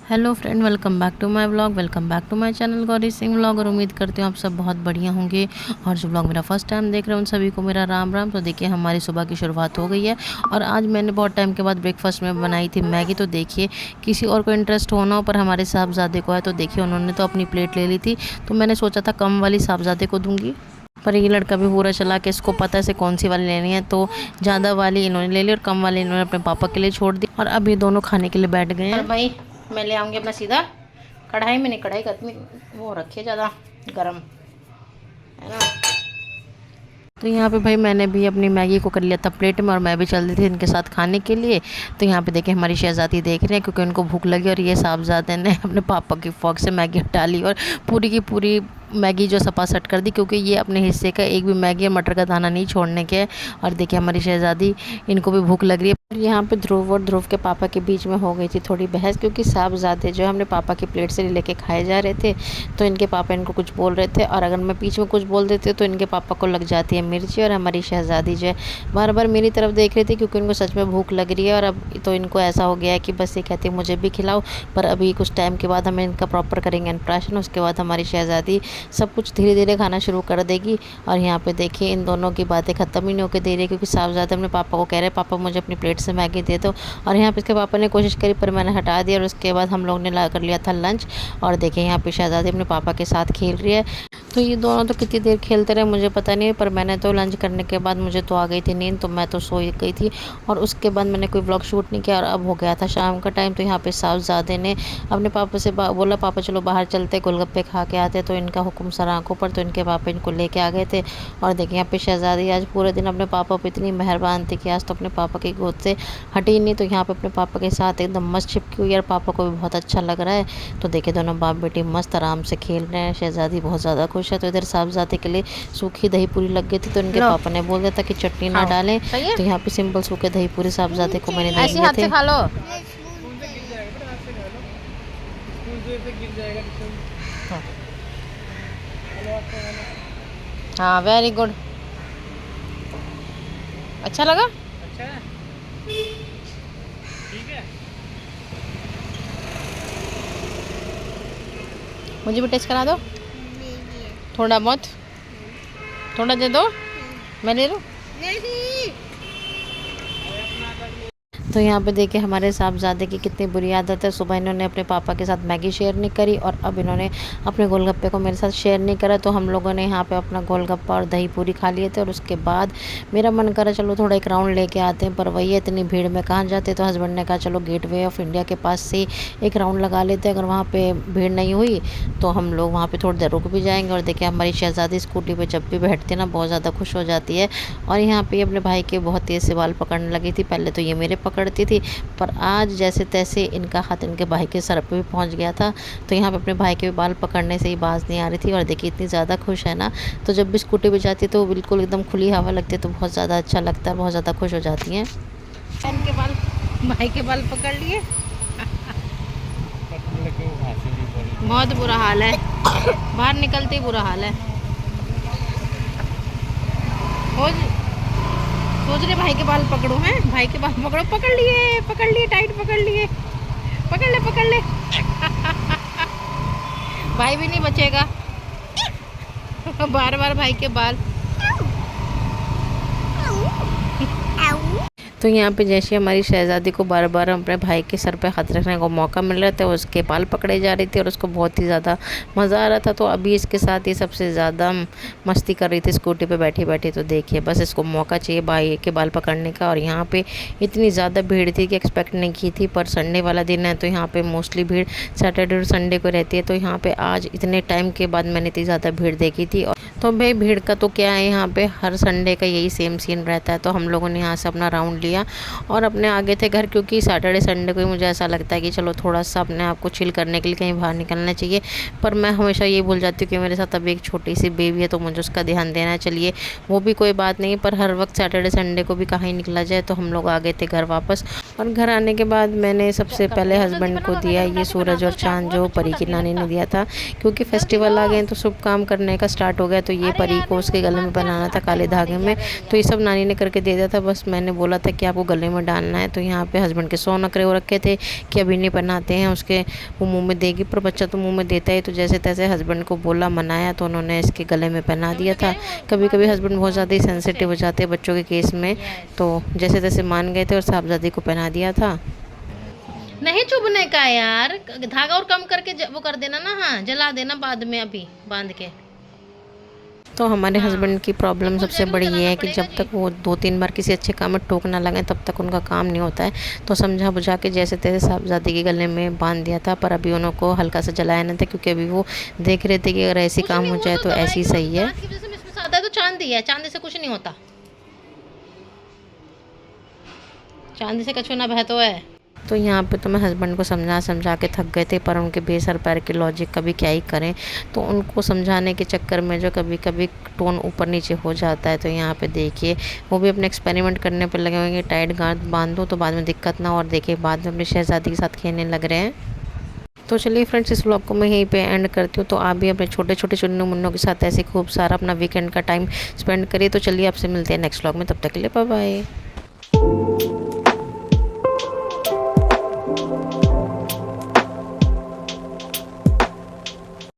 Hello friend, welcome back to my vlog. Welcome back to my channel Gauri Singh vlog. और उम्मीद करती हूँ आप सब बहुत बढ़िया होंगे। और जो व्लॉग मेरा फर्स्ट टाइम देख रहे हैं उन सभी को मेरा राम राम। तो देखिए हमारी सुबह की शुरुआत हो गई है और आज मैंने बहुत टाइम के बाद ब्रेकफास्ट में बनाई थी मैगी। तो देखिए किसी और को इंटरेस्ट होना हो पर हमारे साहबजादे को है। तो देखिए उन्होंने तो अपनी प्लेट ले ली थी, तो मैंने सोचा था कम वाली साहबजादे को दूँगी, पर ये लड़का भी पूरा चला कि इसको पता है से कौन सी वाली लेनी है। तो ज़्यादा वाली इन्होंने ले ली और कम वाली इन्होंने अपने पापा के लिए छोड़ दी। और अब ये दोनों खाने के लिए बैठ गए हैं। भाई मैं ले आऊँगी अपना सीधा कढ़ाई में, नहीं कढ़ाई कितनी वो रखिए ज़्यादा गरम है ना। तो यहाँ पे भाई मैंने भी अपनी मैगी को कर लिया था प्लेट में और मैं भी चल दी थी इनके साथ खाने के लिए। तो यहाँ पे देखिए हमारी शहजादी देख रहे हैं क्योंकि उनको भूख लगी और ये साहबजादे ने अपने पापा की फोक से मैगी हटा ली और पूरी की पूरी मैगी जो सपासट कर दी, क्योंकि ये अपने हिस्से का एक भी मैगी और मटर का दाना नहीं छोड़ने के। और देखिए हमारी शहजादी, इनको भी भूख लग रही है। यहाँ पे ध्रुव और ध्रुव के पापा के बीच में हो गई थी थोड़ी बहस, क्योंकि साहबजादे जो हमने पापा की प्लेट से लेके खाए जा रहे थे। तो इनके पापा इनको कुछ बोल रहे थे और अगर मैं बीच में कुछ बोल देती तो इनके पापा को लग जाती है मिर्ची। और हमारी शहजादी जो है बार बार मेरी तरफ देख रही थी क्योंकि इनको सच में भूख लग रही है। और अब तो इनको ऐसा हो गया है कि बस ये कहती है मुझे भी खिलाओ। पर अभी कुछ टाइम के बाद हमें इनका प्रॉपर करेंगे इंप्रेशन, उसके बाद हमारी शहजादी सब कुछ धीरे धीरे खाना शुरू कर देगी। और यहाँ पे देखिए इन दोनों की बातें ख़त्म ही नहीं होकर दे रही है, क्योंकि साहबजादे अपने पापा को कह रहे हैं पापा मुझे अपनी प्लेट से मैगी दे दो। और यहाँ पे इसके पापा ने कोशिश करी पर मैंने हटा दिया। और उसके बाद हम लोग ने ला कर लिया था लंच। और देखिए यहाँ पे शहजादी अपने पापा के साथ खेल रही है। तो ये दोनों तो कितनी देर खेलते रहे मुझे पता नहीं, पर मैंने तो लंच करने के बाद मुझे तो आ गई थी नींद, तो मैं तो सो गई थी। और उसके बाद मैंने कोई व्लॉग शूट नहीं किया और अब हो गया था शाम का टाइम। तो यहाँ पे साहबजादे ने अपने पापा से बोला पापा चलो बाहर चलते गोलगप्पे खा के आते। तो इनका हुक्म सर आंखों पर, तो इनके पापा इनको लेके आ गए थे। और देखिए यहाँ पे शहजादी आज पूरे दिन अपने पापा पर इतनी मेहरबान थी कि आज तो अपने पापा की गोद से हटी नहीं। तो यहाँ पे अपने पापा के साथ एकदम मस्त चिपकी हुई है और पापा को भी बहुत अच्छा लग रहा है। तो देखिए दोनों बाप बेटी मस्त आराम से खेल रहे हैं। शहजादी बहुत ज़्यादा खुश है। तो इधर साहबजादे के लिए सूखी दही पूरी लग गई थी, तो इनके पापा ने बोल दिया था कि चटनी ना डालें। तो यहाँ पे सिंपल सूखे दही पूरी साहबजादे को मैंने दे दिए थे। हाँ वेरी गुड, अच्छा लगा। अच्छा ठीक है, मुझे भी टेस्ट करा दो थोड़ा बहुत, थोड़ा दे दो मैं ले लूँ। तो यहाँ पे देखिए हमारे साहबजादे की कितनी बुरी आदत है। सुबह इन्होंने अपने पापा के साथ मैगी शेयर नहीं करी और अब इन्होंने अपने गोलगप्पे को मेरे साथ शेयर नहीं करा। तो हम लोगों ने यहाँ पे अपना गोलगप्पा और दही पूरी खा लिए थे। और उसके बाद मेरा मन करा चलो थोड़ा एक राउंड लेके आते हैं, पर वही इतनी भीड़ में कहाँ जाते। तो हस्बैंड ने कहा चलो गेटवे ऑफ इंडिया के पास से एक राउंड लगा लेते हैं, अगर वहाँ पर भीड़ नहीं हुई तो हम लोग वहाँ पर थोड़ी देर रुक भी जाएंगे। और देखिए हमारी शहजादी स्कूटी पर जब भी बैठती है ना बहुत ज़्यादा खुश हो जाती है। और यहाँ पर अपने भाई के बहुत तेज़ से बाल पकड़ने लगी थी। पहले तो ये मेरे पकड़ती थी, पर आज जैसे तैसे इनका हाथ इनके भाई के सर पे भी पहुंच गया था। तो यहाँ पे अपने भाई के बाल पकड़ने से ही बाज नहीं आ रही थी। और देखिए इतनी ज़्यादा खुश है ना, तो जब भी स्कूटी पे जाती है तो बिल्कुल एकदम खुली हवा लगती है, तो बहुत ज़्यादा अच्छा लगता है, बहुत ज़्यादा खुश हो जाती हैं। इनके बाल, भाई के बाल पकड़ लिए, बहुत बुरा हाल है, बाहर निकलते ही बुरा हाल है। सोच रहे भाई के बाल पकड़ो, हैं भाई के बाल पकड़ो, पकड़ लिए टाइट पकड़ लिए, पकड़ ले भाई भी नहीं बचेगा बार बार भाई के बाल। तो यहाँ पे जैसे हमारी शहजादी को बार बार अपने भाई के सर पे हाथ रखने का मौका मिल रहा था, उसके बाल पकड़े जा रही थी और उसको बहुत ही ज़्यादा मज़ा आ रहा था। तो अभी इसके साथ ही सबसे ज़्यादा मस्ती कर रही थी स्कूटी पे बैठी बैठी। तो देखिए बस इसको मौका चाहिए भाई के बाल पकड़ने का। और यहाँ पे इतनी ज़्यादा भीड़ थी कि एक्सपेक्ट नहीं की थी, पर संडे वाला दिन है तो यहाँ पर मोस्टली भीड़ सैटरडे और संडे को रहती है। तो यहाँ पर आज इतने टाइम के बाद मैंने इतनी ज़्यादा भीड़ देखी थी। तो भाई भीड़ का तो क्या है, यहाँ पे हर संडे का यही सेम सीन रहता है। तो हम लोगों ने यहाँ से अपना राउंड लिया और अपने आगे थे घर, क्योंकि सैटरडे संडे को ही मुझे ऐसा लगता है कि चलो थोड़ा सा अपने आप को चिल करने के लिए कहीं बाहर निकलना चाहिए। पर मैं हमेशा ये भूल जाती हूँ कि मेरे साथ अभी एक छोटी सी बेबी है, तो मुझे उसका ध्यान देना है। चलिए वो भी कोई बात नहीं, पर हर वक्त सैटरडे संडे को भी कहीं निकला जाए। तो हम लोग आ गए थे घर वापस। और घर आने के बाद मैंने सबसे पहले हस्बैंड को दिया ये सूरज और चाँद, जो परी की नानी ने दिया था, क्योंकि फेस्टिवल आ गए तो शुभ काम करने का स्टार्ट हो गया। तो ये परी को उसके गले में बनाना था काले धागे में, तो ये सब नानी ने करके दे दिया था। बस मैंने बोला था कि आपको गले में डालना है। तो यहाँ पे हस्बैंड के 100 नखरे हो रखे थे कि अभी नहीं पहनाते हैं, उसके वो मुँह में देगी, पर बच्चा तो मुँह में देता ही। तो जैसे तैसे हस्बैंड को बोला, मनाया, तो उन्होंने इसके गले में पहना दिया था। कभी कभी हस्बैंड बहुत ज़्यादा ही सेंसिटिव हो जाते हैं बच्चों के केस में, तो जैसे तैसे मान गए थे और साहबजादी को पहना दिया था। नहीं चुभने का यार, धागा और कम करके वो कर देना ना, हाँ जला देना बाद में, अभी बांध के। तो हमारे हस्बैंड की प्रॉब्लम सबसे बड़ी ये है कि जब तक वो 2-3 बार किसी अच्छे काम में टोक ना लगाएं तब तक उनका काम नहीं होता है। तो समझा बुझा के जैसे तैसे साहबजादी के गले में बांध दिया था, पर अभी उनको हल्का सा जलाया नहीं था, क्योंकि अभी वो देख रहे थे कि अगर ऐसी काम हो जाए तो ऐसी सही है। तो चांदी है, चांदी से कुछ नहीं होता, चांदी से कछू ना बहतो है। तो यहाँ पे तो मैं हस्बैंड को समझा के थक गए थे, पर उनके बेसर पैर के लॉजिक कभी क्या ही करें। तो उनको समझाने के चक्कर में जो कभी कभी टोन ऊपर नीचे हो जाता है। तो यहाँ पे देखिए वो भी अपने एक्सपेरिमेंट करने पर लगे हुए हैं, टाइट गांठ बांधो तो बाद में दिक्कत ना हो, और देखिए बाद में अपनी शहजादी के साथ खेलने लग रहे हैं। तो चलिए फ्रेंड्स, इस व्लॉग को मैं यहीं पे एंड करती हूँ। तो आप भी अपने छोटे छोटे चुन्नू मुन्नों के साथ ऐसे खूब सारा अपना वीकेंड का टाइम स्पेंड करिए। तो चलिए आपसे मिलते हैं नेक्स्ट व्लॉग में, तब तक के लिए बाय बाय।